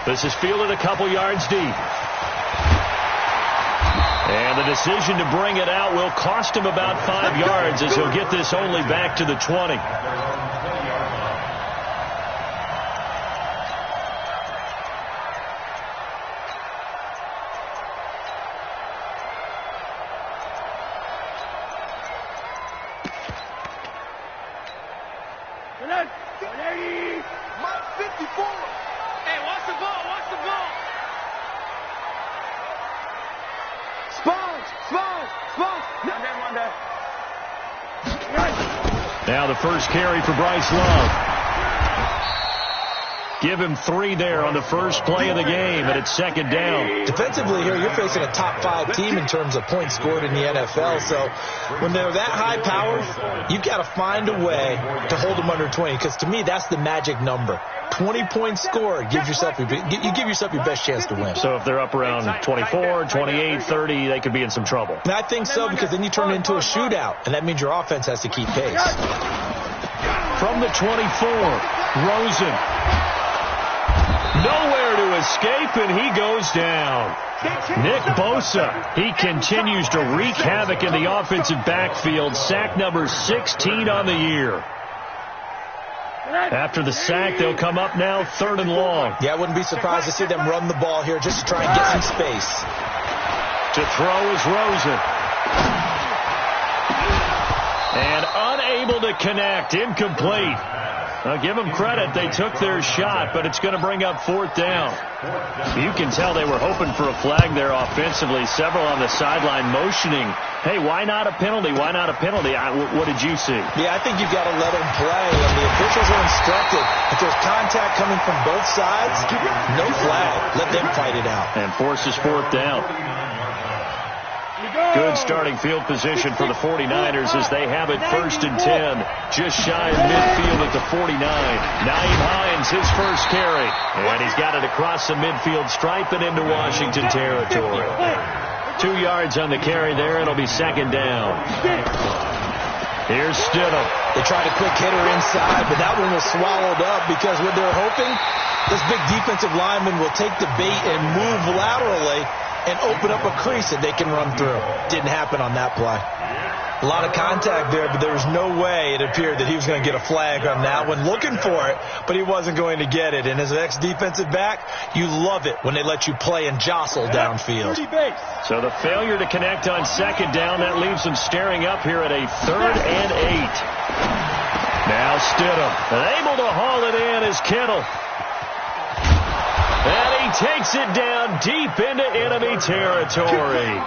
This is fielded a couple yards deep. And the decision to bring it out will cost him about 5 yards as he'll get this only back to the 20. Now the first carry for Bryce Love. Give him 3 there on the first play of the game, and it's second down. Defensively here, you're facing a top-5 team in terms of points scored in the NFL. So when they're that high-powered, you've got to find a way to hold them under 20, because to me, that's the magic number. 20 points scored, you give yourself your best chance to win. So if they're up around 24, 28, 30, they could be in some trouble. And I think so, because then you turn it into a shootout, and that means your offense has to keep pace. From the 24, Rosen. Nowhere to escape, and he goes down. Nick Bosa, he continues to wreak havoc in the offensive backfield. Sack number 16 on the year. After the sack, they'll come up now 3rd and long. Yeah, I wouldn't be surprised to see them run the ball here just to try and get some space. To throw is Rosen. And unable to connect, incomplete. Now, give them credit. They took their shot, but it's going to bring up 4th down. You can tell they were hoping for a flag there offensively. Several on the sideline motioning, hey, why not a penalty? Why not a penalty? What did you see? Yeah, I think you've got to let them play. And the officials are instructed, if there's contact coming from both sides, no flag. Let them fight it out. And forces 4th down. Good starting field position for the 49ers as they have it 1st and 10. Just shy of midfield at the 49. Nyheim Hines, his first carry. And he's got it across the midfield stripe and into Washington territory. 2 yards on the carry there. It'll be second down. Here's Stidham. They tried a quick hitter inside, but that one was swallowed up because what they're hoping, this big defensive lineman will take the bait and move laterally and open up a crease that they can run through. Didn't happen on that play. A lot of contact there, but there was no way it appeared that he was going to get a flag on that one. Looking for it, but he wasn't going to get it. And as an ex-defensive back, you love it when they let you play and jostle downfield. So the failure to connect on second down, that leaves them staring up here at a 3rd and 8. Now Stidham, able to haul it in is Kittle. And he takes it down deep into enemy territory.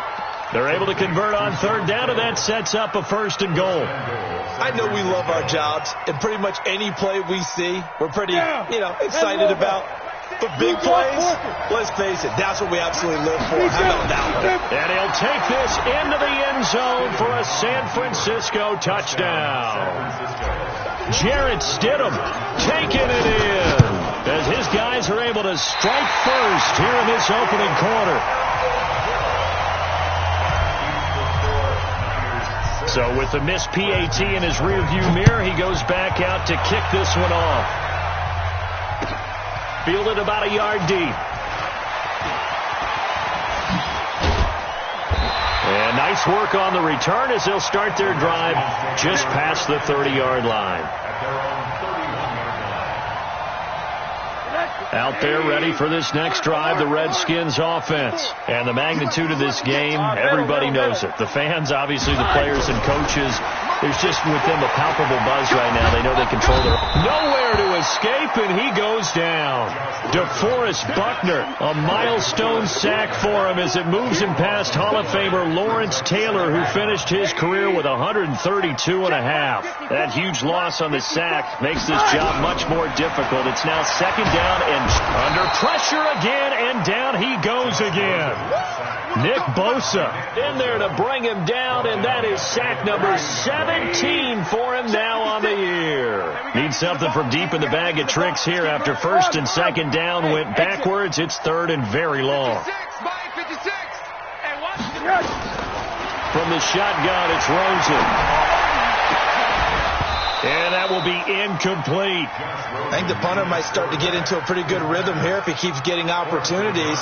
They're able to convert on 3rd down, and that sets up a 1st and goal. I know we love our jobs, and pretty much any play we see, we're pretty, excited about. But big plays, let's face it, that's what we absolutely live for. How about that one? And he'll take this into the end zone for a San Francisco touchdown. Jarrett Stidham taking it in as his guys are able to strike first here in this opening quarter. So with the missed PAT in his rearview mirror, he goes back out to kick this one off. Fielded about a yard deep. And nice work on the return as they'll start their drive just past the 30-yard line. Out there ready for this next drive, the Redskins offense. And the magnitude of this game, everybody knows it. The fans, obviously the players and coaches, there's just with them a palpable buzz right now. They know they control their... Nowhere to escape, and he goes down. DeForest Buckner, a milestone sack for him as it moves him past Hall of Famer Lawrence Taylor, who finished his career with 132 and a half. That huge loss on the sack makes this job much more difficult. It's now second down and under pressure again, and down he goes again. Nick Bosa in there to bring him down, and that is sack number 17 for him now on the year. Needs something from deep in the bag of tricks here after 1st and 2nd down went backwards. It's 3rd and very long. From the shotgun, it's Rosen. And that will be incomplete. I think the punter might start to get into a pretty good rhythm here if he keeps getting opportunities.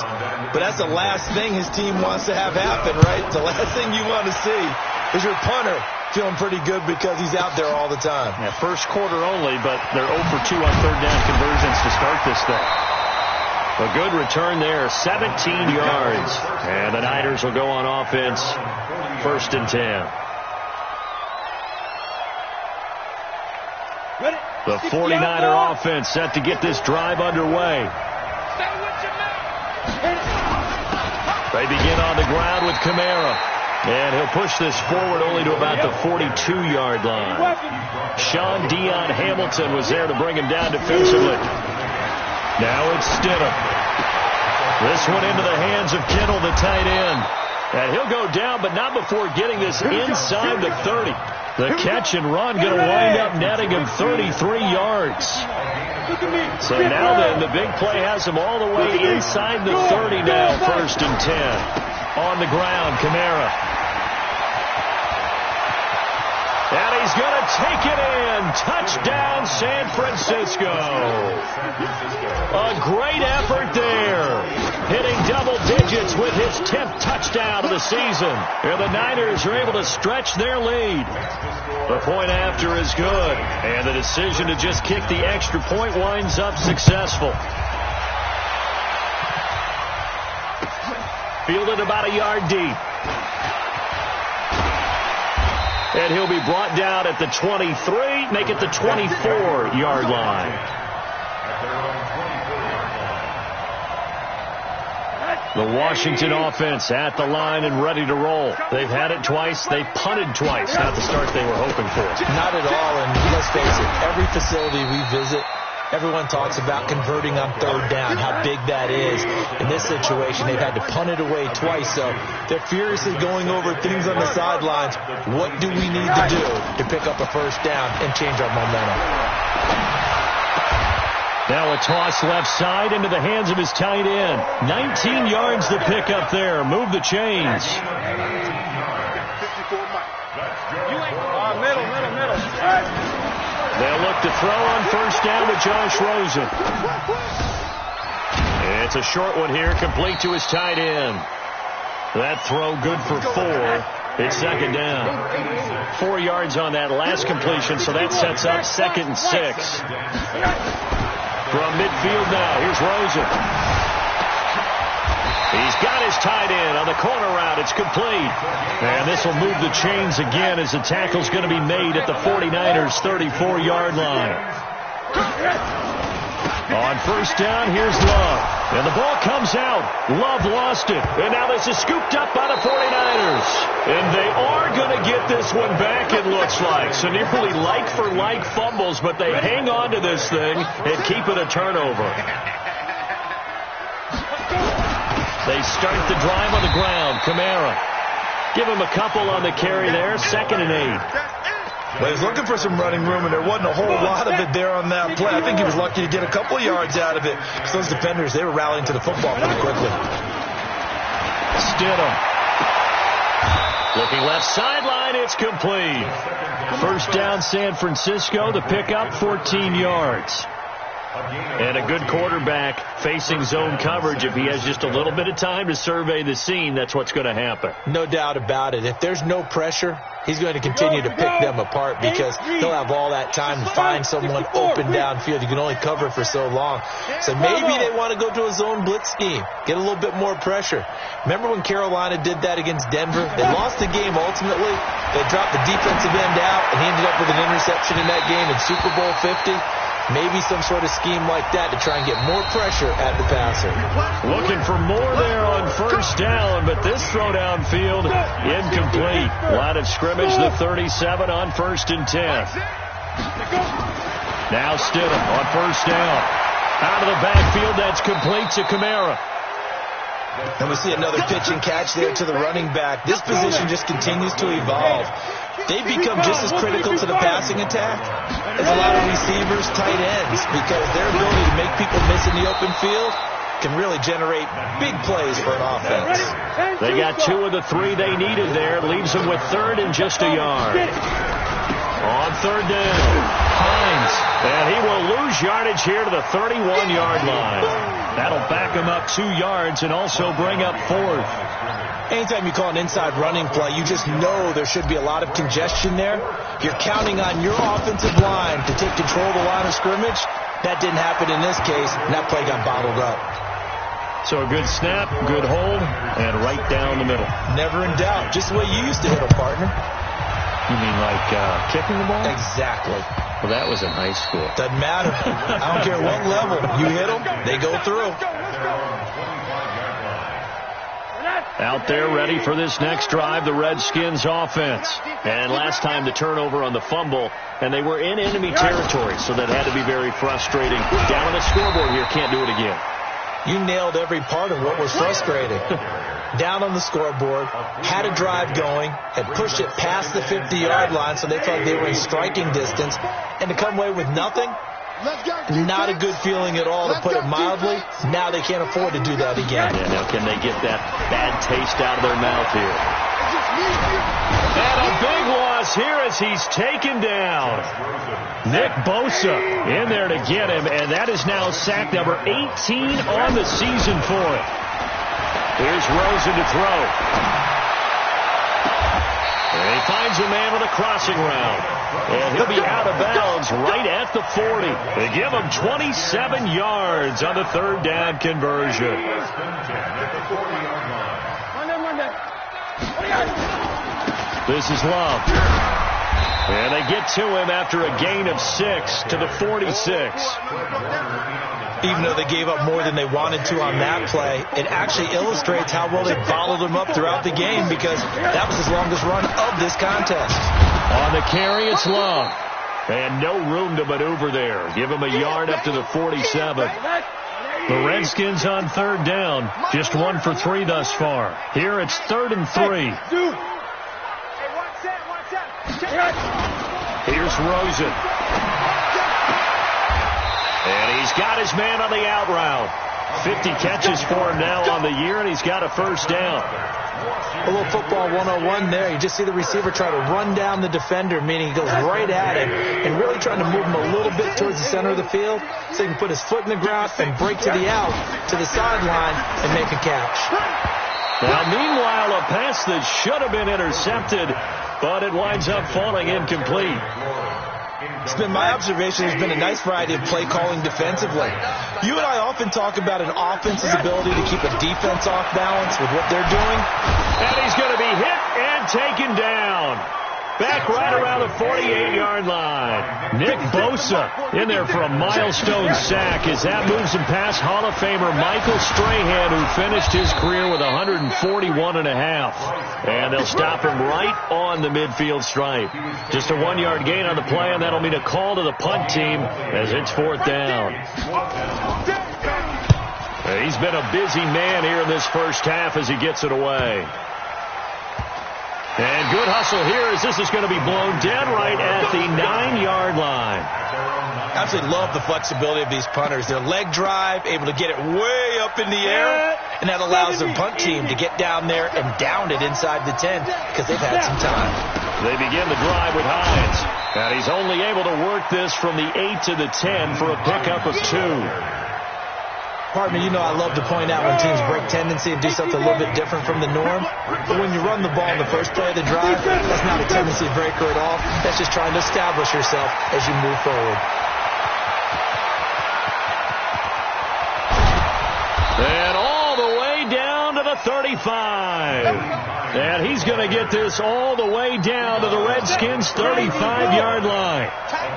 But that's the last thing his team wants to have happen, right? The last thing you want to see is your punter feeling pretty good because he's out there all the time. Yeah, first quarter only, but they're 0 for 2 on third down conversions to start this thing. A good return there, 17 yards. And the Niners will go on offense, 1st and 10. The 49er offense set to get this drive underway. They begin on the ground with Kamara. And he'll push this forward only to about the 42-yard line. Sean Dion Hamilton was there to bring him down defensively. Now it's Stidham. This one into the hands of Kittle, the tight end. And he'll go down, but not before getting this inside the 30. The catch and run going to wind up netting him 33 yards. So now then, the big play has him all the way inside the 30 now, 1st and 10. On the ground, Kamara. And he's going to take it in. Touchdown, San Francisco. A great effort there. Hitting double digits with his 10th touchdown of the season. And the Niners are able to stretch their lead. The point after is good. And the decision to just kick the extra point winds up successful. Fielded about a yard deep. And he'll be brought down at the 23, make it the 24-yard line. The Washington offense at the line and ready to roll. They've had it twice. They've punted twice. Not the start they were hoping for. Not at all, and let's face it, every facility we visit, everyone talks about converting on third down, how big that is. In this situation, they've had to punt it away twice, so they're furiously going over things on the sidelines. What do we need to do to pick up a first down and change our momentum? Now a toss left side into the hands of his tight end. 19 yards to pick up there. Move the chains. Middle. They'll look to throw on first down with Josh Rosen. It's a short one here, complete to his tight end. That throw good for 4. It's 2nd down. 4 yards on that last completion, so that sets up 2nd and 6. From midfield now, here's Rosen. He's got his tight end on the corner route. It's complete. And this will move the chains again as the tackle's going to be made at the 49ers' 34-yard line. On first down, here's Love. And the ball comes out. Love lost it. And now this is scooped up by the 49ers. And they are going to get this one back, it looks like. So nearly like-for-like fumbles, but they hang on to this thing and keep it a turnover. They start the drive on the ground. Kamara. Give him a couple on the carry there. 2nd and 8. Well, he was looking for some running room, and there wasn't a whole lot of it there on that play. I think he was lucky to get a couple of yards out of it. Because those defenders, they were rallying to the football pretty quickly. Stidham. Looking left sideline, it's complete. First down, San Francisco. The pickup, 14 yards. And a good quarterback facing zone coverage. If he has just a little bit of time to survey the scene, that's what's going to happen. No doubt about it. If there's no pressure, he's going to continue to pick them apart because he'll have all that time to find someone open downfield. You can only cover for so long. So maybe they want to go to a zone blitz scheme, get a little bit more pressure. Remember when Carolina did that against Denver? They lost the game ultimately. They dropped the defensive end out, and he ended up with an interception in that game in Super Bowl 50. Maybe some sort of scheme like that to try and get more pressure at the passer. Looking for more there on first down, but this throw downfield incomplete. Line of scrimmage, the 37 on 1st and 10. Now Stidham on first down. Out of the backfield, that's complete to Kamara. And we see another pitch and catch there to the running back. This position just continues to evolve. They become just as critical to the passing attack as a lot of receivers, tight ends, because their ability to make people miss in the open field can really generate big plays for an offense. They got 2 of the 3 they needed there. Leaves them with 3rd and just a yard. On third down, Hines. And he will lose yardage here to the 31-yard line. That'll back him up 2 yards and also bring up 4th. Anytime you call an inside running play, you just know there should be a lot of congestion there. You're counting on your offensive line to take control of the line of scrimmage. That didn't happen in this case, and that play got bottled up. So a good snap, good hold, and right down the middle. Never in doubt. Just the way you used to hit them, partner. You mean like kicking the ball? Exactly. Well, that was in high school. Doesn't matter. I don't care what level. You hit them, they go through. Out there ready for this next drive, the Redskins offense. And last time the turnover on the fumble, and they were in enemy territory, so that had to be very frustrating. Down on the scoreboard here, can't do it again. You nailed every part of what was frustrating. Down on the scoreboard, had a drive going, had pushed it past the 50-yard line, so they felt they were in striking distance, and to come away with nothing, not a good feeling at all, to put it mildly. Now they can't afford to do that again. Yeah, now can they get that bad taste out of their mouth here? And a big loss here as he's taken down. Nick Bosa in there to get him, and that is now sack number 18 on the season for it. Here's Rosen to throw. And he finds a man with a crossing route. And he'll be out of bounds right at the 40. They give him 27 yards on the third down conversion. This is Love. And they get to him after a gain of 6 to the 46. Even though they gave up more than they wanted to on that play, it actually illustrates how well they bottled him up throughout the game, because that was his longest run of this contest. On the carry, it's Love. And no room to maneuver there. Give him a yard up to the 47. The Redskins on third down. Just 1 for 3 thus far. Here it's 3rd and 3. Here's Rosen. And he's got his man on the out route. 50 catches for him now on the year, and he's got a first down. A little football 101 there. You just see the receiver try to run down the defender, meaning he goes right at him, and really trying to move him a little bit towards the center of the field so he can put his foot in the ground and break to the out, to the sideline, and make a catch. Now, meanwhile, a pass that should have been intercepted, but it winds up falling incomplete. It's been my observation there's been a nice variety of play calling defensively. You and I often talk about an offense's ability to keep a defense off balance with what they're doing. And he's going to be hit and taken down. Back right around the 48-yard line. Nick Bosa in there for a milestone sack as that moves him past Hall of Famer Michael Strahan, who finished his career with 141.5. And they'll stop him right on the midfield stripe. Just a 1-yard gain on the play, and that'll mean a call to the punt team as it's 4th down. He's been a busy man here in this first half as he gets it away. And good hustle here as this is going to be blown dead right at the 9-yard line. I absolutely love the flexibility of these punters. Their leg drive, able to get it way up in the air, and that allows their punt team to get down there and down it inside the 10 because they've had some time. They begin the drive with Hines. And he's only able to work this from the 8 to the 10 for a pickup of 2. Pardon me, you know I love to point out when teams break tendency and do something a little bit different from the norm. But when you run the ball in the first play of the drive, that's not a tendency breaker at all. That's just trying to establish yourself as you move forward. And all the way down to the 35. And he's going to get this all the way down to the Redskins' 35-yard line.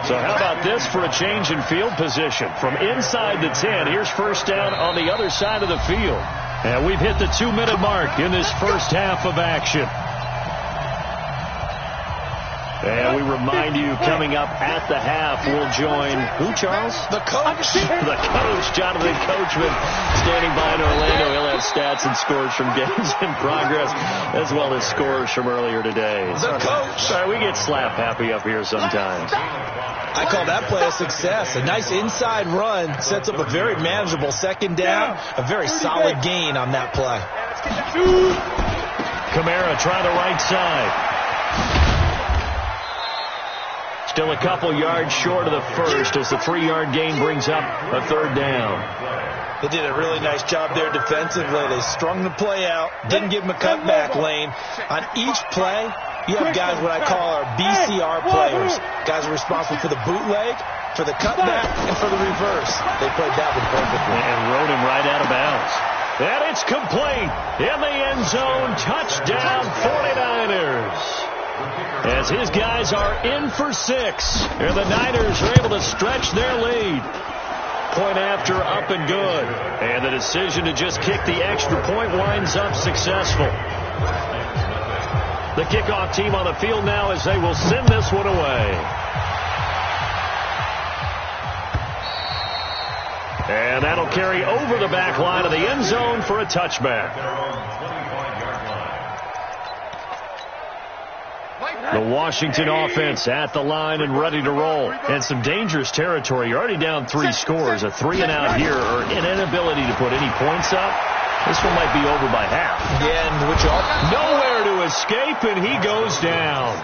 So how about this for a change in field position? From inside the 10, here's first down on the other side of the field. And we've hit the 2-minute mark in this first half of action. And we remind you, coming up at the half, we'll join, who, Charles? The coach. The coach, Jonathan Coachman, standing by in Orlando. He'll have stats and scores from games in progress, as well as scores from earlier today. The coach. Sorry, we get slap happy up here sometimes. I call that play a success. A nice inside run sets up a very manageable second down, a very solid gain on that play. Kamara try the right side. Still a couple yards short of the first as the 3-yard gain brings up a third down. They did a really nice job there defensively. They strung the play out, didn't give him a cutback lane. On each play, you have guys what I call our BCR players. Guys are responsible for the bootleg, for the cutback, and for the reverse. They played that one perfectly. And rode him right out of bounds. And it's complete in the end zone. Touchdown 49ers. As his guys are in for 6. And the Niners are able to stretch their lead. Point after up and good. And the decision to just kick the extra point winds up successful. The kickoff team on the field now as they will send this one away. And that'll carry over the back line of the end zone for a touchback. The Washington offense at the line and ready to roll. And some dangerous territory. You're already down 3 scores. A 3-and-out here or an inability to put any points up. This one might be over by half. Yeah, and nowhere to escape, and he goes down.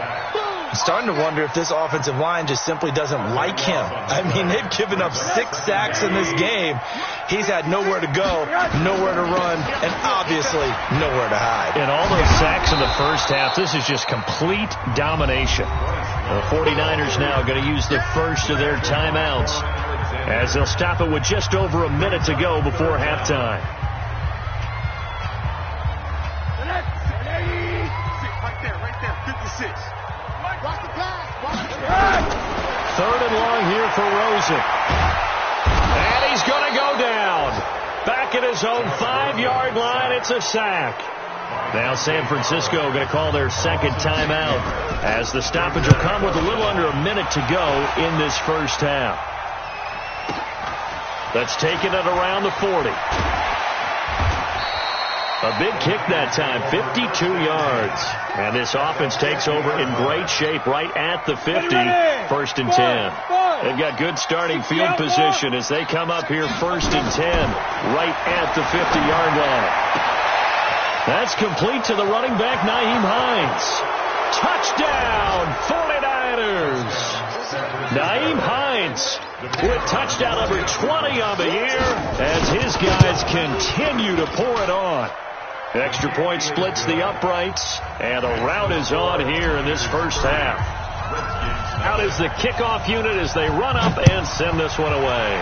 I'm starting to wonder if this offensive line just simply doesn't like him. I mean, they've given up 6 sacks in this game. He's had nowhere to go, nowhere to run, and obviously nowhere to hide. And all those sacks in the first half, this is just complete domination. The 49ers now going to use the first of their timeouts as they'll stop it with just over a minute to go before halftime. Right there, 56. Third and long here for Rosen. And he's going to go down. Back at his own 5-yard line, it's a sack. Now San Francisco going to call their second timeout as the stoppage will come with a little under a minute to go in this first half. That's taken it around the 40. A big kick that time, 52 yards. And this offense takes over in great shape right at the 50, first and 10. They've got good starting field position as they come up here first and 10, right at the 50-yard line. That's complete to the running back, Nyheim Hines. Touchdown, 49ers. Nyheim Hines with touchdown number 20 on the year as his guys continue to pour it on. Extra point splits the uprights, and a rout is on here in this first half. Out is the kickoff unit as they run up and send this one away.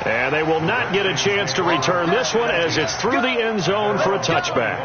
And they will not get a chance to return this one as it's through the end zone for a touchback.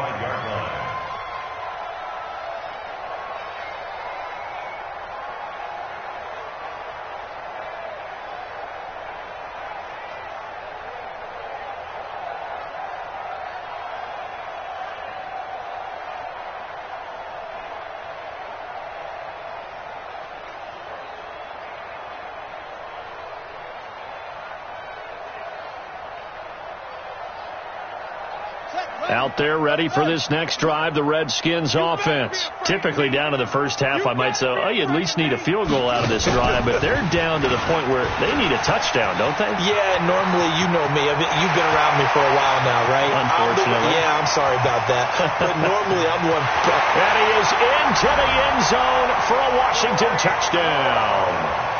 Out there ready for this next drive, the Redskins offense. Typically down to the first half, I might say, oh, you at least need a field goal out of this drive, but they're down to the point where they need a touchdown, don't they? Yeah, normally, you know me. You've been around me for a while now, right? Unfortunately. I'm sorry about that. But normally, I'm one. And he is into the end zone for a Washington touchdown.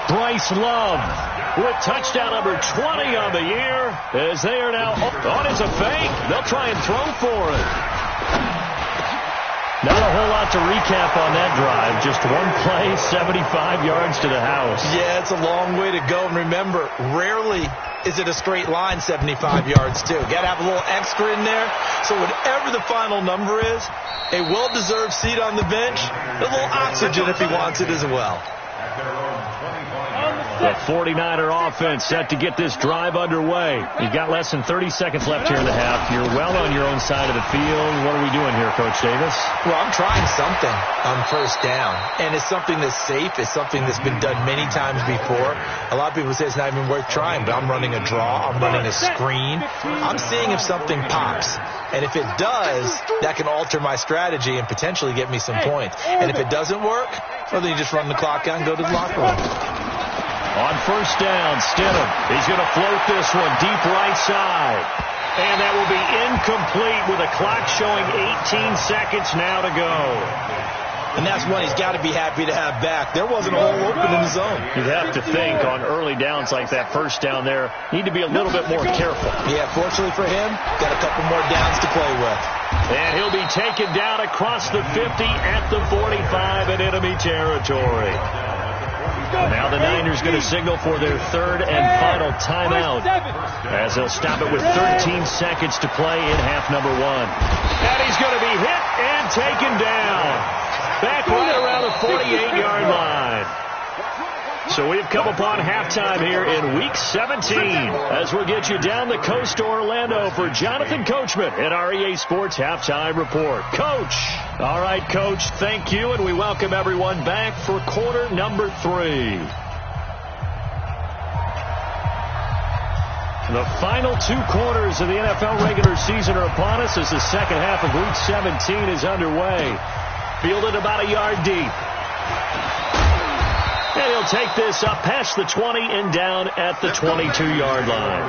Bryce Love with touchdown number 20 on the year as they are now on as a fake. They'll try and throw for it. Not a whole lot to recap on that drive. Just one play, 75 yards to the house. Yeah, it's a long way to go. And remember, rarely is it a straight line 75 yards, too. Got to have a little extra in there. So whatever the final number is, a well-deserved seat on the bench, a little oxygen if he wants it as well. The 49er offense set to get this drive underway. You've got less than 30 seconds left here in the half. You're well on your own side of the field. What are we doing here, Coach Davis? Well, I'm trying something on first down, and it's something that's safe. It's something that's been done many times before. A lot of people say it's not even worth trying, but I'm running a draw. I'm running a screen. I'm seeing if something pops, and if it does, that can alter my strategy and potentially get me some points. And if it doesn't work, well, then you just run the clock out and go to the locker room. On first down, Stidham. He's going to float this one deep right side. And that will be incomplete with a clock showing 18 seconds now to go. And that's one he's got to be happy to have back. There wasn't a hole open in the zone. You'd have to think on early downs like that first down there, need to be a little bit more careful. Yeah, fortunately for him, got a couple more downs to play with. And he'll be taken down across the 50 at the 45 in enemy territory. Now the Niners going to signal for their third and final timeout as they'll stop it with 13 seconds to play in half number one. And he's going to be hit and taken down. Back right around the 48-yard line. So we've come upon halftime here in Week 17 as we'll get you down the coast to Orlando for Jonathan Coachman at our EA Sports Halftime Report. Coach. All right, Coach, thank you, and we welcome everyone back for quarter number 3. The final 2 quarters of the NFL regular season are upon us as the second half of Week 17 is underway. Fielded about a yard deep. And he'll take this up past the 20 and down at the 22-yard line.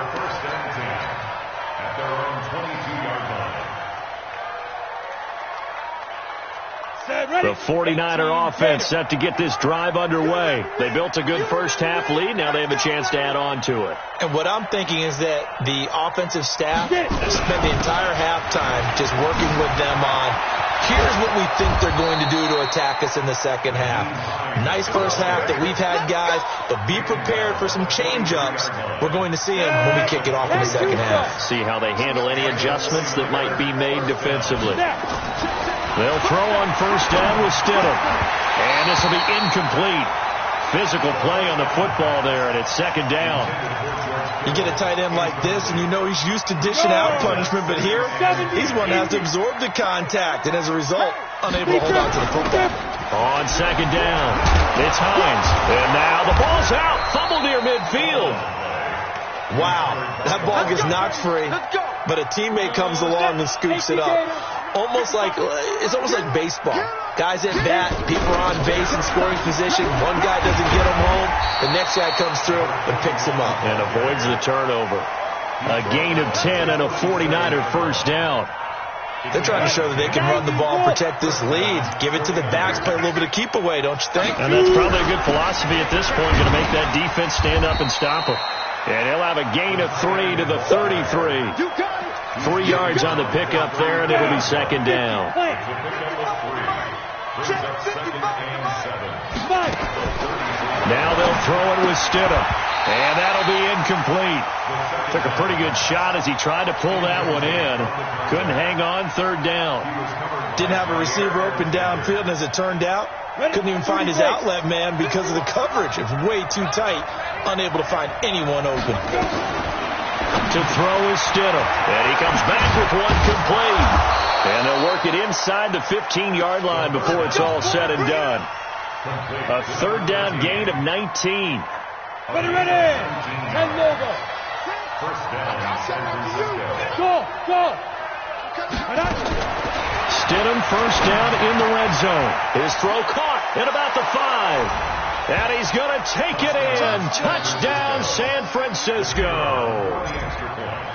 The 49er offense set to get this drive underway. They built a good first half lead. Now they have a chance to add on to it. And what I'm thinking is that the offensive staff spent the entire halftime just working with them on, here's what we think they're going to do to attack us in the second half. Nice first half that we've had, guys, but be prepared for some change-ups. We're going to see them when we kick it off in the second half. See how they handle any adjustments that might be made defensively. They'll throw on first down with Stidham. And this will be incomplete. Physical play on the football there, and it's second down. You get a tight end like this, and you know he's used to dishing out punishment, but here, he's one that has to absorb the contact, and as a result, unable to hold on to the football. On second down, it's Hines. And now the ball's out. Fumble near midfield. Wow, that ball gets knocked free, but a teammate comes along and scoops it up. It's almost like baseball. Guys at bat, people are on base in scoring position. One guy doesn't get him home. The next guy comes through and picks him up. And avoids the turnover. A gain of 10 and a 49er first down. They're trying to show that they can run the ball, protect this lead. Give it to the backs, play a little bit of keep away, don't you think? And that's probably a good philosophy at this point, going to make that defense stand up and stop them. And he'll have a gain of 3 to the 33. 3 yards on the pickup there, and it'll be second down. Now they'll throw it with Stidham. And that'll be incomplete. Took a pretty good shot as he tried to pull that one in. Couldn't hang on, third down. Didn't have a receiver open downfield, and as it turned out, couldn't even find his outlet man because of the coverage. It was way too tight. Unable to find anyone open. To throw is Stidham. And he comes back with one complete. And they'll work it inside the 15-yard line before it's all said and done. A third down gain of 19. Ready. 10 logo. First down, San Francisco. Go. Stidham first down in the red zone. His throw caught at about the 5. And he's going to take it in. Touchdown, San Francisco.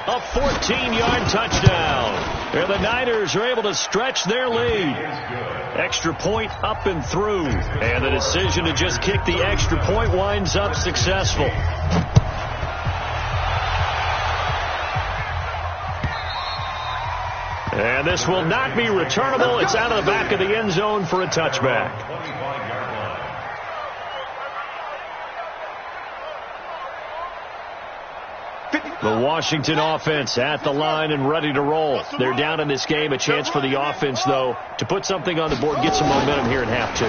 A 14-yard touchdown. And the Niners are able to stretch their lead. Extra point up and through. And the decision to just kick the extra point winds up successful. And this will not be returnable. It's out of the back of the end zone for a touchback. The Washington offense at the line and ready to roll. They're down in this game. A chance for the offense, though, to put something on the board, get some momentum here in half 2.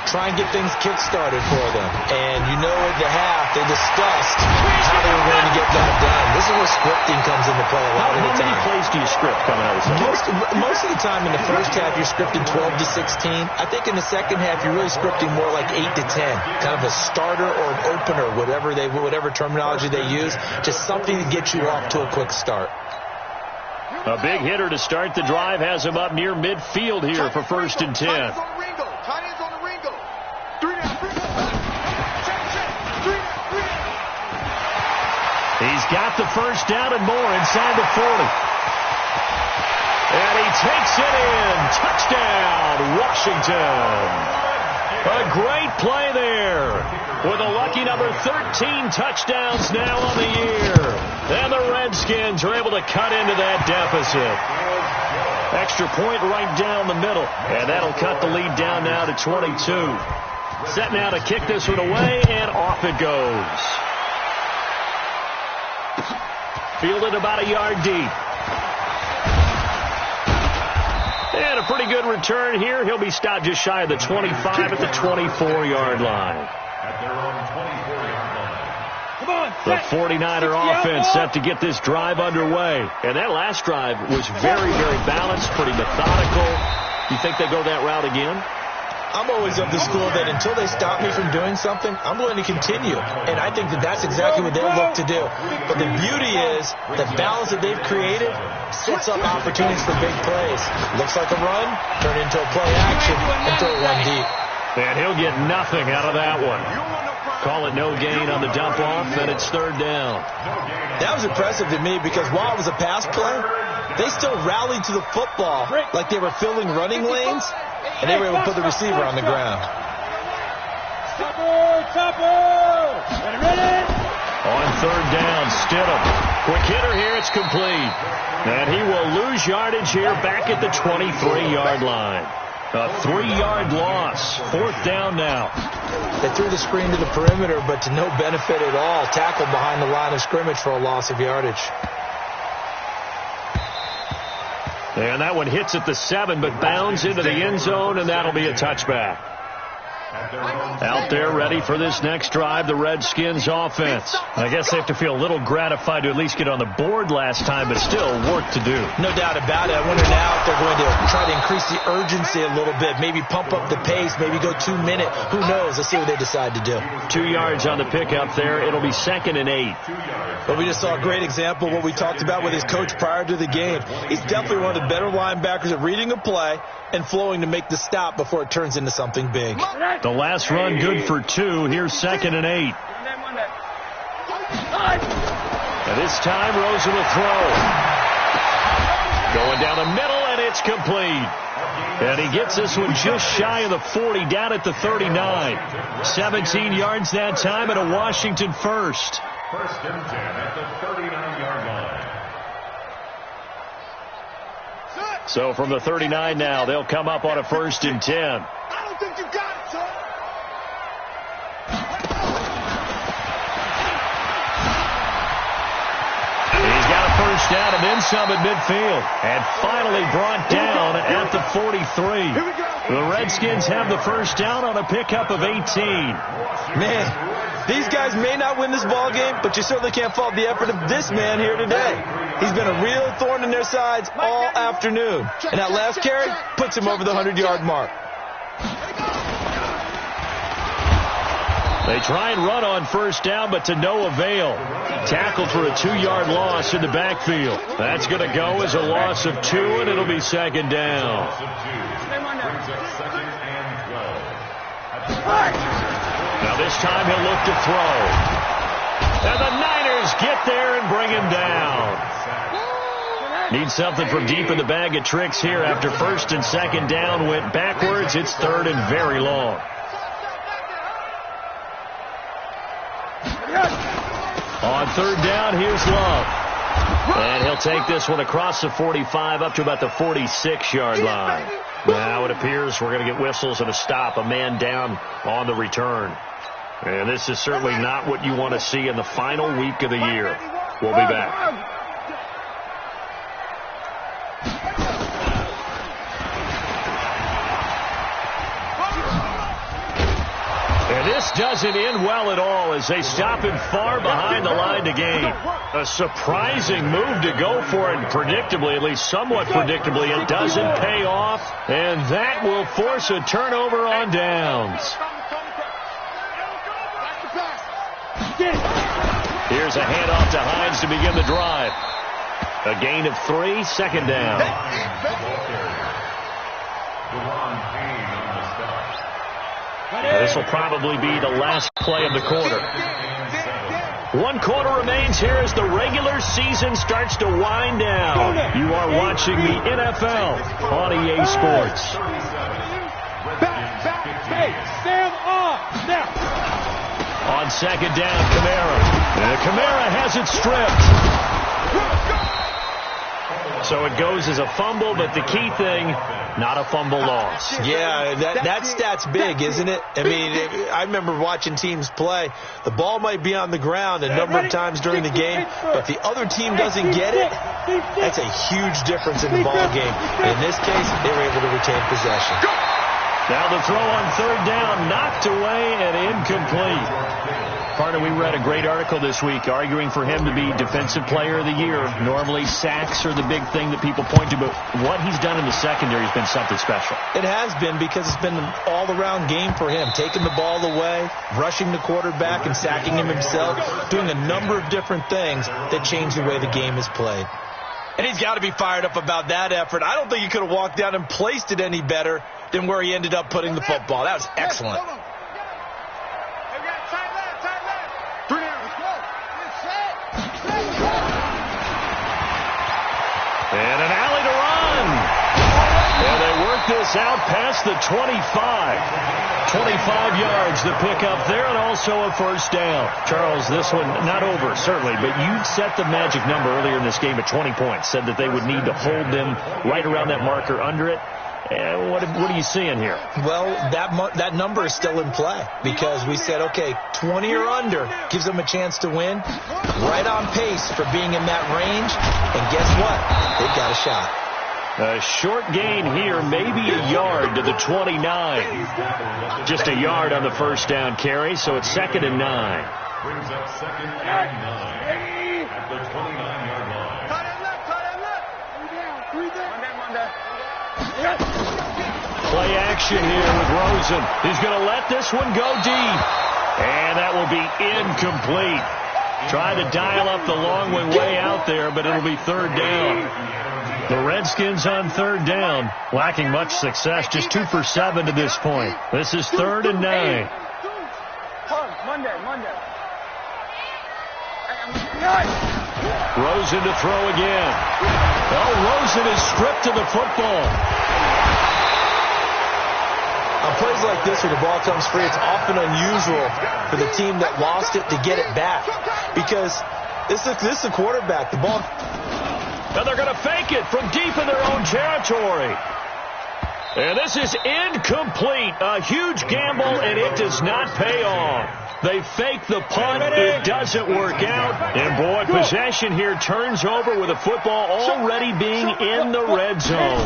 Try and get things kick-started for them. And you know at the half, they discussed how they were going to get that done. This is where scripting comes into play a lot of the time. How many plays do you script coming out of the second? Most of the time in the first half, you're scripting 12 to 16. I think in the second half, you're really scripting more like 8 to 10. Kind of a starter or an opener, whatever terminology they use. Just something to get you off to a quick start. A big hitter to start the drive has him up near midfield here for first and 10. He's got the first down and more inside the 40. And he takes it in. Touchdown, Washington. A great play there. With a lucky number 13 touchdowns now on the year. And the Redskins are able to cut into that deficit. Extra point right down the middle. And that'll cut the lead down now to 22. Set now to kick this one away, and off it goes. Fielded about a yard deep. And a pretty good return here. He'll be stopped just shy of the 25 at the 24-yard line. The 49er offense set to get this drive underway. And that last drive was very, very balanced, pretty methodical. You think they go that route again? I'm always of the school that until they stop me from doing something, I'm going to continue. And I think that that's exactly what they'll look to do. But the beauty is the balance that they've created sets up opportunities for big plays. Looks like a run, turn into a play action, and throw one deep. And he'll get nothing out of that one. Call it no gain on the dump off, and it's third down. That was impressive to me because while it was a pass play, they still rallied to the football like they were filling running lanes, and they were able to put the receiver on the ground. On third down, Stidham. Quick hitter here, it's complete. And he will lose yardage here back at the 23-yard line. A 3-yard loss. Fourth down now. They threw the screen to the perimeter, but to no benefit at all. Tackled behind the line of scrimmage for a loss of yardage. And that one hits at the 7, but bounds into the end zone, and that'll be a touchback. Out there ready for this next drive, the Redskins offense. I guess they have to feel a little gratified to at least get on the board last time, but still work to do. No doubt about it. I wonder now if they're going to try to increase the urgency a little bit, maybe pump up the pace, maybe go 2 minute. Who knows? Let's see what they decide to do. 2 yards on the pickup there. It'll be 2nd and 8. But we just saw a great example of what we talked about with his coach prior to the game. He's definitely one of the better linebackers at reading a play and flowing to make the stop before it turns into something big. The last run good for 2. Here's 2nd and 8. And this time Rosen will throw. Going down the middle, and it's complete. And he gets this one just shy of the 40, down at the 39. 17 yards that time, and a Washington first. First and 10 at the 39-yard line. So from the 39 now, they'll come up on a 1st and 10. I don't think you got it, son. He's got a first down and then some at midfield. And finally brought down at the 43. The Redskins have the first down on a pickup of 18. Man, these guys may not win this ball game, but you certainly can't fault the effort of this man here today. He's been a real thorn in their sides all afternoon. And that last carry puts him over the 100-yard mark. They try and run on first down, but to no avail. Tackled for a 2-yard loss in the backfield. That's going to go as a loss of 2, and it'll be 2nd down. Now this time he'll look to throw. And the Niners get there and bring him down. Need something from deep in the bag of tricks here after 1st and 2nd down went backwards. It's 3rd and very long. On 3rd down, here's Love. And he'll take this one across the 45 up to about the 46-yard line. Now it appears we're going to get whistles and a stop, a man down on the return. And this is certainly not what you want to see in the final week of the year. We'll be back. And this doesn't end well at all as they stop him far behind the line to gain. A surprising move to go for it, predictably, at least somewhat predictably. It doesn't pay off, and that will force a turnover on downs. Here's a handoff to Hines to begin the drive. A gain of 3, 2nd down. This will probably be the last play of the quarter. 1 quarter remains here as the regular season starts to wind down. You are watching the NFL on EA Sports. Stand up. Now. On second down, Kamara has it stripped. So it goes as a fumble, but the key thing, not a fumble loss. Yeah, that stat's big, isn't it? I mean, I remember watching teams play. The ball might be on the ground a number of times during the game, but the other team doesn't get it. That's a huge difference in the ball game. In this case, they were able to retain possession. Now the throw on third down, knocked away and incomplete. Carter, we read a great article this week arguing for him to be Defensive Player of the Year. Normally, sacks are the big thing that people point to, but what he's done in the secondary has been something special. It has been, because it's been an all-around game for him, taking the ball away, rushing the quarterback and sacking him himself, doing a number of different things that change the way the game is played. And he's got to be fired up about that effort. I don't think he could have walked down and placed it any better than where he ended up putting the football. That was excellent. And an alley to run. And they work this out past the 25. 25 yards to pick up there, and also a first down. Charles, this one not over, certainly, but you set the magic number earlier in this game at 20 points. Said that they would need to hold them right around that marker under it. And what are you seeing here? Well, that number is still in play, because we said, okay, 20 or under gives them a chance to win. Right on pace for being in that range. And guess what? They've got a shot. A short gain here, maybe a yard to the 29. Just a yard on the first down carry, so it's 2nd and 9. Brings up 2nd and 9 at the 29-yard line. Play action here with Rosen. He's going to let this one go deep. And that will be incomplete. Try to dial up the long way out there, but it'll be 3rd down. The Redskins on 3rd down, lacking much success, just 2 for 7 to this point. This is 3rd and 9. Rosen to throw again. Oh, Rosen is stripped to the football. On plays like this where the ball comes free, it's often unusual for the team that lost it to get it back, because this is a quarterback. The ball. And they're going to fake it from deep in their own territory. And this is incomplete. A huge gamble, and it does not pay off. They fake the punt. It doesn't work out. And, boy, possession here turns over with the football already being in the red zone.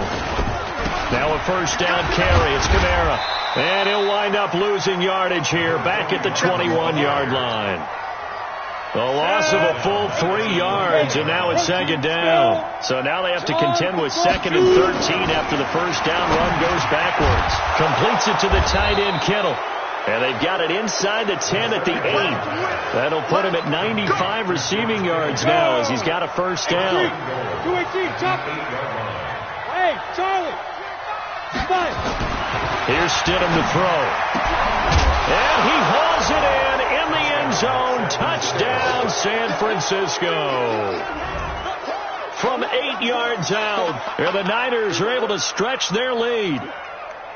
Now a first down carry. It's Kamara. And he'll wind up losing yardage here back at the 21-yard line. The loss of a full 3 yards, and now it's 2nd down. So now they have to contend with 2nd and 13 after the first down run goes backwards. Completes it to the tight end, Kittle. And they've got it inside the 10 at the 8. That'll put him at 95 receiving yards now as he's got a first down. Hey, Charlie. Here's Stidham to throw. And he hauls it in the end zone. Touchdown, San Francisco. From 8 yards out, and the Niners are able to stretch their lead.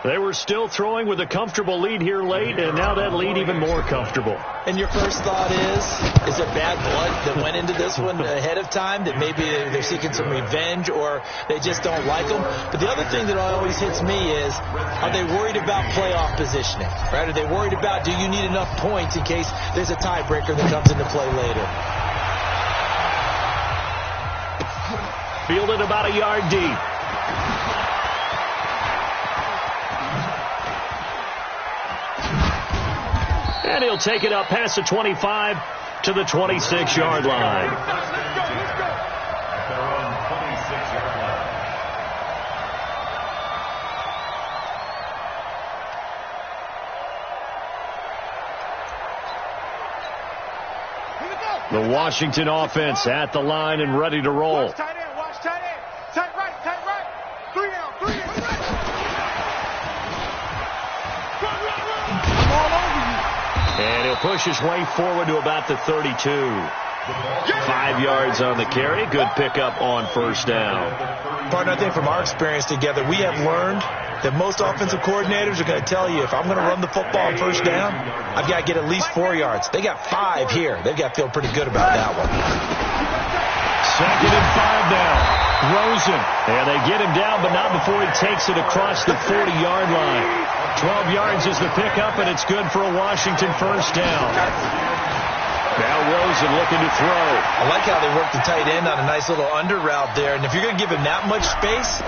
They were still throwing with a comfortable lead here late, and now that lead even more comfortable. And your first thought is it bad blood that went into this one ahead of time, that maybe they're seeking some revenge or they just don't like them? But the other thing that always hits me is, are they worried about playoff positioning? Right? Are they worried about, do you need enough points in case there's a tiebreaker that comes into play later? Fielded about a yard deep. And he'll take it up past the 25 to the 26-yard line. They're on 26-yard line. The Washington offense at the line and ready to roll. Watch tight end, watch tight end. Tight right, tight right. 3 down, 3 down. I'm all over you. And he'll push his way forward to about the 32. 5 yards on the carry. Good pickup on first down. Partner, I think from our experience together, we have learned that most offensive coordinators are going to tell you, if I'm going to run the football on first down, I've got to get at least 4 yards. They got 5 here. They've got to feel pretty good about that one. 2nd and 5 now. Rosen. And they get him down, but not before he takes it across the 40-yard line. 12 yards is the pickup, and it's good for a Washington first down. Now Rosen looking to throw. I like how they work the tight end on a nice little under route there. And if you're going to give him that much space,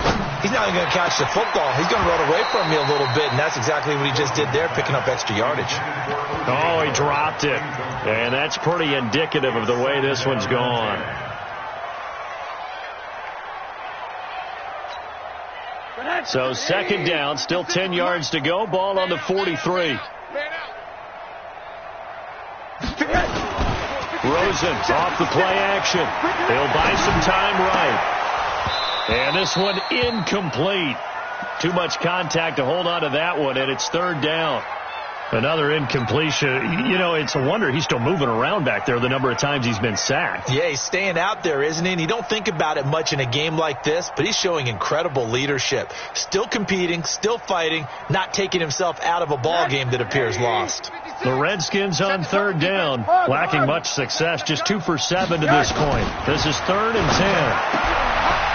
he's not even going to catch the football. He's going to run away from you a little bit, and that's exactly what he just did there, picking up extra yardage. Oh, he dropped it. And that's pretty indicative of the way this one's gone. So 2nd down, still 10 yards to go. Ball on the 43. Rosen off the play action. He'll buy some time right. And this one incomplete. Too much contact to hold on to that one, and it's 3rd down. Another incompletion. You know, it's a wonder he's still moving around back there the number of times he's been sacked. Yeah, he's staying out there, isn't he? And you don't think about it much in a game like this, but he's showing incredible leadership. Still competing, still fighting, not taking himself out of a ball game that appears lost. The Redskins on 3rd down, lacking much success, just 2 for 7 to this point. This is 3rd and 10.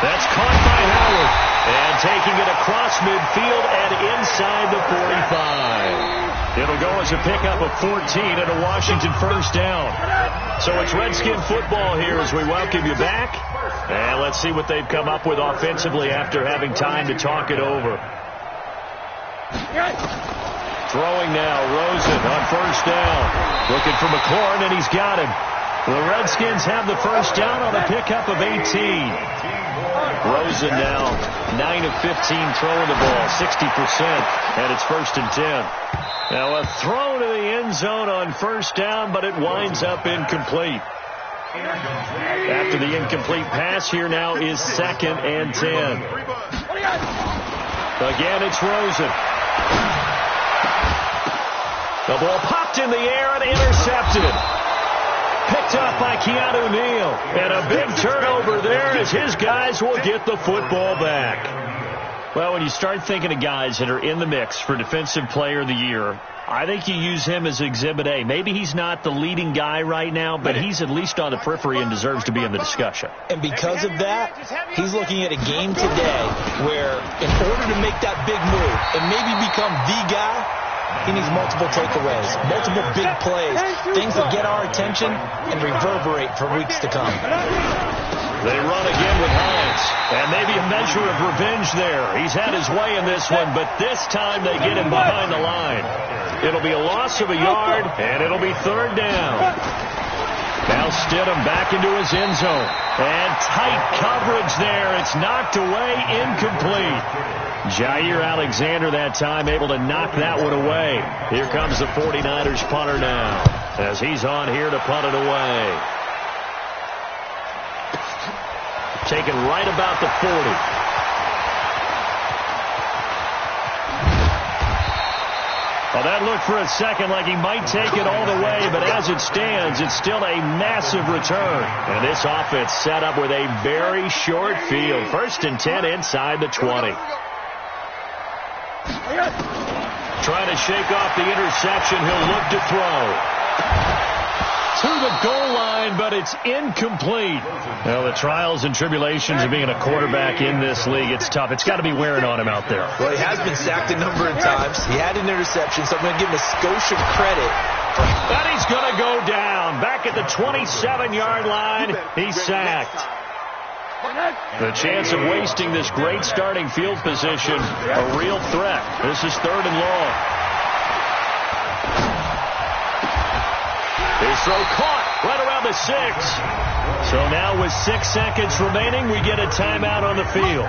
That's caught by Howard, and taking it across midfield and inside the 45. It'll go as a pickup of 14 and a Washington first down. So it's Redskin football here as we welcome you back. And let's see what they've come up with offensively after having time to talk it over. Throwing now, Rosen on first down. Looking for McLaurin, and he's got him. The Redskins have the first down on a pickup of 18. Rosen now 9 of 15 throwing the ball, 60%, and it's 1st and 10. Now a throw to the end zone on first down, but it winds up incomplete. After the incomplete pass, here now is 2nd and 10. Again, it's Rosen. The ball popped in the air and intercepted. Picked off by Keanu Neal. And a big turnover there as his guys will get the football back. Well, when you start thinking of guys that are in the mix for Defensive Player of the Year, I think you use him as Exhibit A. Maybe he's not the leading guy right now, but he's at least on the periphery and deserves to be in the discussion. And because of that, he's looking at a game today where in order to make that big move and maybe become the guy, he needs multiple takeaways, multiple big plays, things that get our attention and reverberate for weeks to come. They run again with Hines, and maybe a measure of revenge there. He's had his way in this one, but this time they get him behind the line. It'll be a loss of a yard, and it'll be 3rd down. Now Stidham back into his end zone. And tight coverage there. It's knocked away, incomplete. Jair Alexander that time able to knock that one away. Here comes the 49ers punter now as he's on here to punt it away. Taken right about the 40. Well, that looked for a second like he might take it all the way, but as it stands, it's still a massive return. And this offense set up with a very short field. 1st and 10 inside the 20. Trying to shake off the interception. He'll look to throw. To the goal line, but it's incomplete. Well, the trials and tribulations of being a quarterback in this league, it's tough. It's got to be wearing on him out there. Well, he has been sacked a number of times. He had an interception, so I'm going to give him a skosh of credit. But he's going to go down. Back at the 27-yard line, he's sacked. The chance of wasting this great starting field position, a real threat. This is 3rd and long. His throw caught right around the 6. So now with 6 seconds remaining, we get a timeout on the field.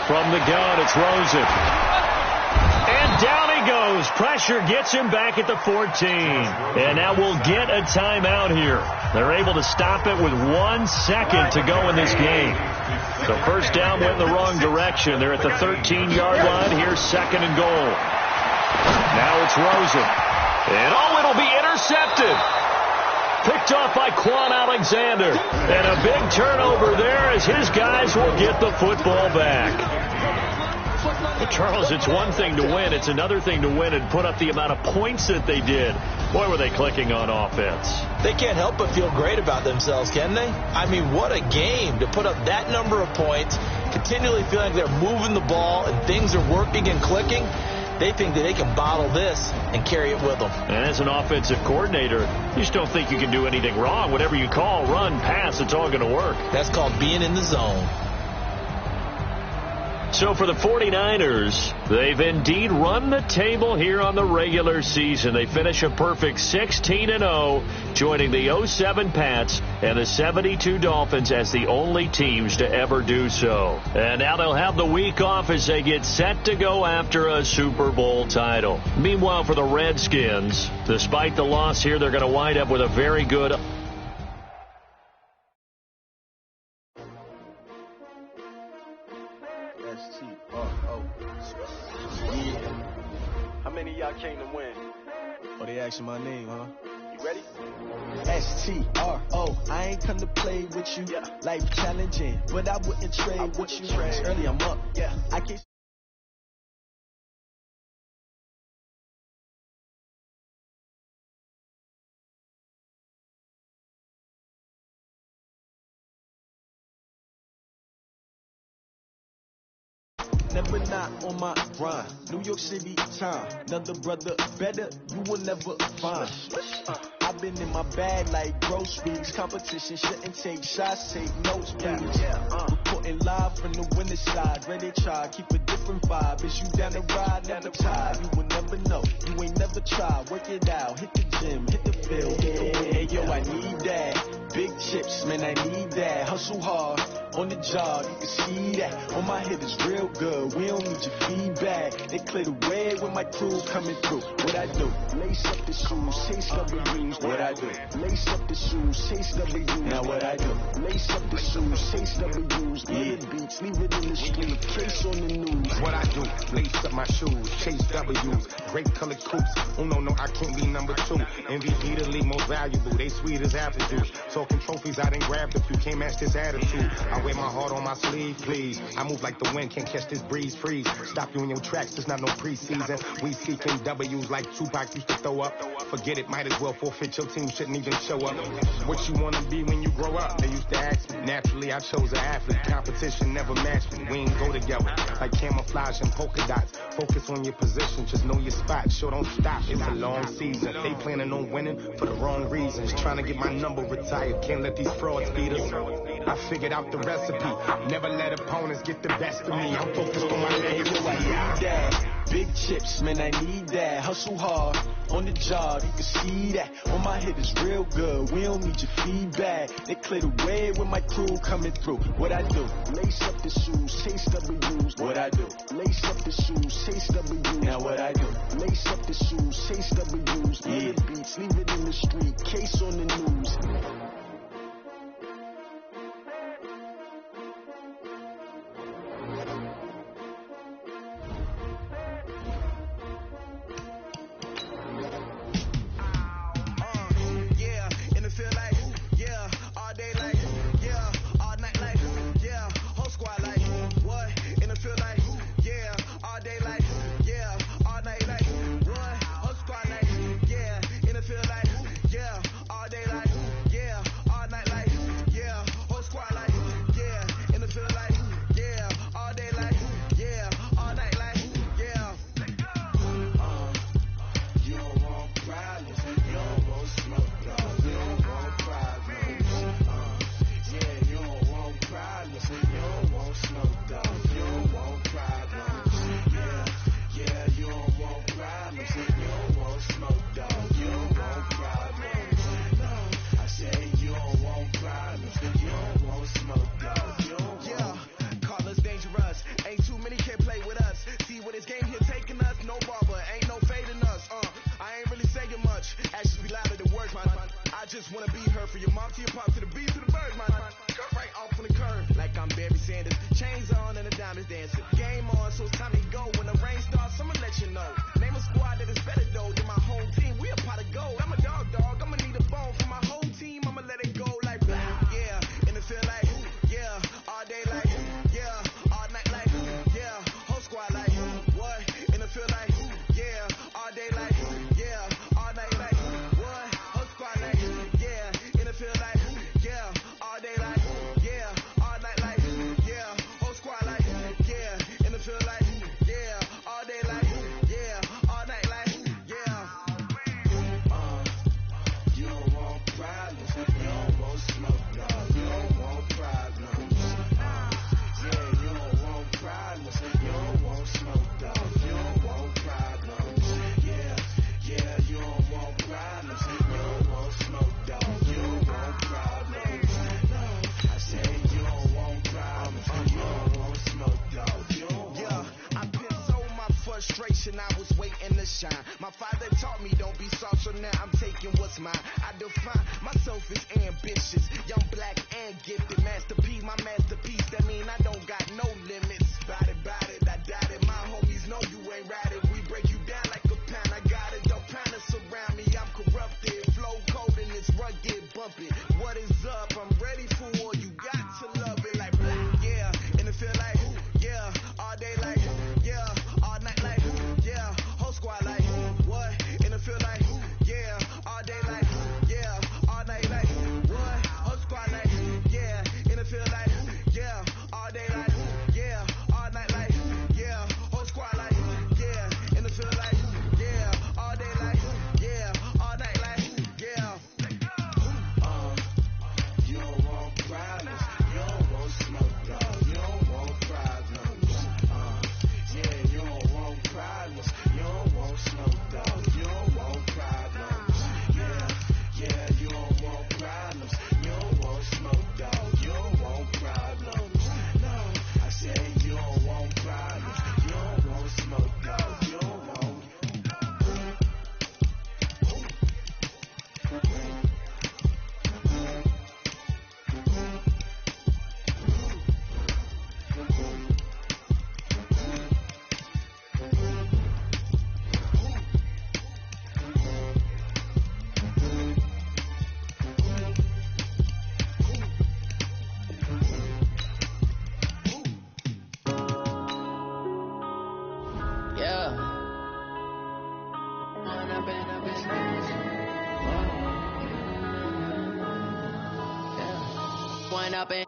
From the gun, it's Rosen. And down he goes. Pressure gets him back at the 14. And now we'll get a timeout here. They're able to stop it with 1 second to go in this game. So first down went in the wrong direction. They're at the 13-yard line. Here's 2nd and goal. Now it's Rosen. And it'll be intercepted. Picked off by Quan Alexander. And a big turnover there as his guys will get the football back. But Charles, it's one thing to win. It's another thing to win and put up the amount of points that they did. Boy, were they clicking on offense. They can't help but feel great about themselves, can they? I mean, what a game to put up that number of points, continually feeling like they're moving the ball and things are working and clicking. They think that they can bottle this and carry it with them. And as an offensive coordinator, you just don't think you can do anything wrong. Whatever you call, run, pass, it's all going to work. That's called being in the zone. So for the 49ers, they've indeed run the table here on the regular season. They finish a perfect 16-0, joining the 07 Pats and the 72 Dolphins as the only teams to ever do so. And now they'll have the week off as they get set to go after a Super Bowl title. Meanwhile, for the Redskins, despite the loss here, they're going to wind up with a very good How many of y'all came to win? Oh, they asking my name, huh? You ready? S-T-R-O, I ain't come to play with you. Yeah. Life challenging, but I wouldn't trade with you. trade. Early I'm up. Yeah. I can't. Never not on my grind. New York City time. Another brother better, you will never find. I've been in my bag like groceries. Competition shouldn't take shots, take notes, please. Reporting live from the winning side. Ready to try, keep a different vibe. Is you down the ride, never tired. You will never know, you ain't never tried. Work it out, hit the gym, hit the field, hit the win. Hey yo, I need that. Big chips, man, I need that. Hustle hard. On the job, you can see that. On my head is real good. We don't need your feedback. They clear the way with my crew coming through. What I do? Lace up the shoes, chase W's. What I do? Lace up the shoes, chase W's. Now what I do? Lace up the shoes, chase W's. Leave the beats, leave it in the street. Case on the news. What I do? Lace up my shoes, chase W's. Great colored coops. Oh no, I can't be number 2. MVP the league most valuable. They sweet as apple juice. Talking trophies, I done grabbed a few. Can't match this attitude. I wear my heart on my sleeve, please. I move like the wind, can't catch this breeze, freeze. Stop you in your tracks, it's not no preseason. We seeking W's like Tupac used to throw up. Forget it, might as well forfeit your team, shouldn't even show up. What you wanna be when you grow up? They used to ask me. Naturally, I chose an athlete. Competition never matched me. We ain't go together like camouflage and polka dots. Focus on your position, just know your spot. Sure, don't stop, it's a long season. They planning on winning for the wrong reasons. Trying to get my number retired, can't let these frauds beat us. I figured out the recipe. Never let opponents get the best of me. I'm focused on my name. I need that. Big chips, man, I need that. Hustle hard. On the job, you can see that. On my head is real good. We don't need your feedback. They clear the way with my crew coming through. What I do? Lace up the shoes, chase W's. What I do? Lace up the shoes, chase W's. Now what I do? Lace up the shoes, chase W's. Leave the beats, leave it in the street. Case on the news. All day like, yeah, just wanna be heard. For your mom to your pop to the beat to the bird, man. Cut right off on the curb, like I'm Barry Sanders. Chains on and the diamonds dancing. Game on, so it's time to go. When the rain starts, I'ma let you know. Name a squad that is better though than my home team. We a pot of gold. I'm a dog. I'ma need a bone for my whole team. I'ma let it go like blah, yeah. And it feel like, yeah. All day like, yeah. All night like, yeah. Whole squad like, what? And it feel like, yeah. All day like, yeah. All night like, what? Whole squad like, yeah. And it feel like, yeah. All day like, yeah. All night like, yeah. Whole squad like, yeah. And it feel like, yeah. All day like, yeah. All night like, yeah. You don't want problems. You don't want smoke, dog. You don't want problems. Yeah, you don't want problems. You don't want smoke, dog. You don't want problems. Yeah, you don't want problems. You don't want smoke, dog. You don't want problems. I said you don't want problems. You don't want smoke, dog. You don't want. Yeah, I've been so my frustration. I was waiting to shine. My father taught me don't be soft, so now I'm taking what's mine. I define myself as ambitious, young, black, and gifted. Masterpiece, my masterpiece. That mean I don't got no limits. Bout it, I doubt it. My homies know you ain't ratted. We break you down like a pound. I got it, don't pound to surround me. I'm corrupted, flow cold and it's rugged, bumpy. What is up? I'm ready for war. You got to love it like blah, yeah. And it feel like, yeah. All day like, yeah. All night like, yeah. Whole squad like, what? And it feel like, yeah. All day like, yeah. All night like, what? Whole squad like, yeah. And it feel like, yeah. All day like, yeah. All night like, yeah. Whole squad like, yeah. And it feel like, yeah. All day like, yeah. All night like, yeah. You don't want problems. You don't want smoke, dog. You don't want problems. Yeah, you don't want problems. You don't want smoke, dog. You don't want problems. Yeah, you don't want problems. You don't want smoke, dog. You don't want problems. No, I said you don't want problems. You don't want smoke, dog. You don't want.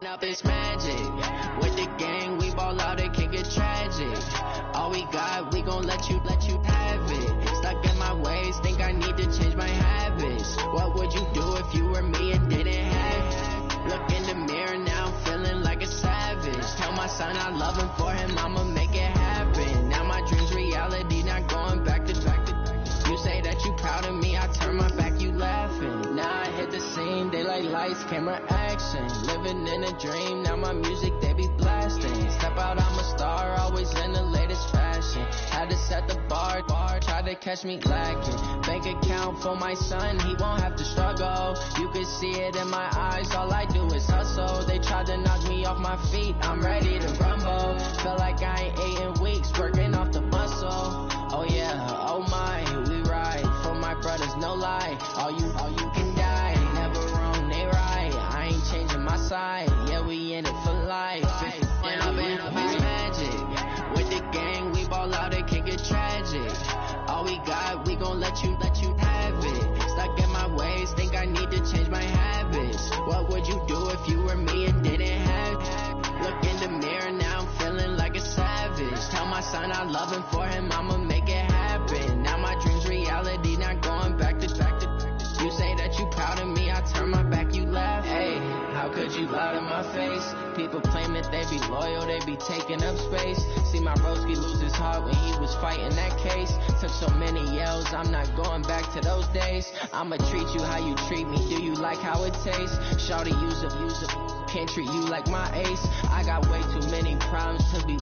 Up is magic. With the gang, we ball out, it can get tragic. All we got, we gon' let you have it. Stuck in my ways, think I need to change my habits. What would you do if you were me and didn't have it? Look in the mirror now, I'm feeling like a savage. Tell my son I love him, for him I'ma make it happen. Now my dream's reality, not going back to. You say that you proud of me, I turn my back, you laughing. Now I hit the scene, daylight lights, camera action. Living in a dream, now my music they be blasting. Step out, I'm a star, always in the latest fashion. Had to set the bar, try to catch me lacking. Bank account for my son, he won't have to struggle. You can see it in my eyes, all I do is hustle. They tried to knock me off my feet, I'm ready to rumble. Feel like I ain't ate in weeks, working off the muscle. Oh yeah, oh my, we ride for my brothers, no lie. All you can die, never wrong, they right. I ain't changing my side, yeah, we in it for life. And up is magic. With the gang, we ball out, it can get tragic. All we got, we gon' let you have it. Stuck in my ways, think I need to change my habits. What would you do if you were me and didn't have it? Look in the mirror now, I'm feeling like a savage. Tell my son I love him, for him I'ma make it happen. Now my dream's reality, not going back to. You say that you proud of me, I turn my back, you laugh. Hey, how could you lie to my face? People claim that they be loyal, they be taking up space. See my broski lose his heart when he was fighting that case. Took so many yells, I'm not going back to those days. I'ma treat you how you treat me, do you like how it tastes? Shawty, use a, can't treat you like my ace. I got way too many problems to be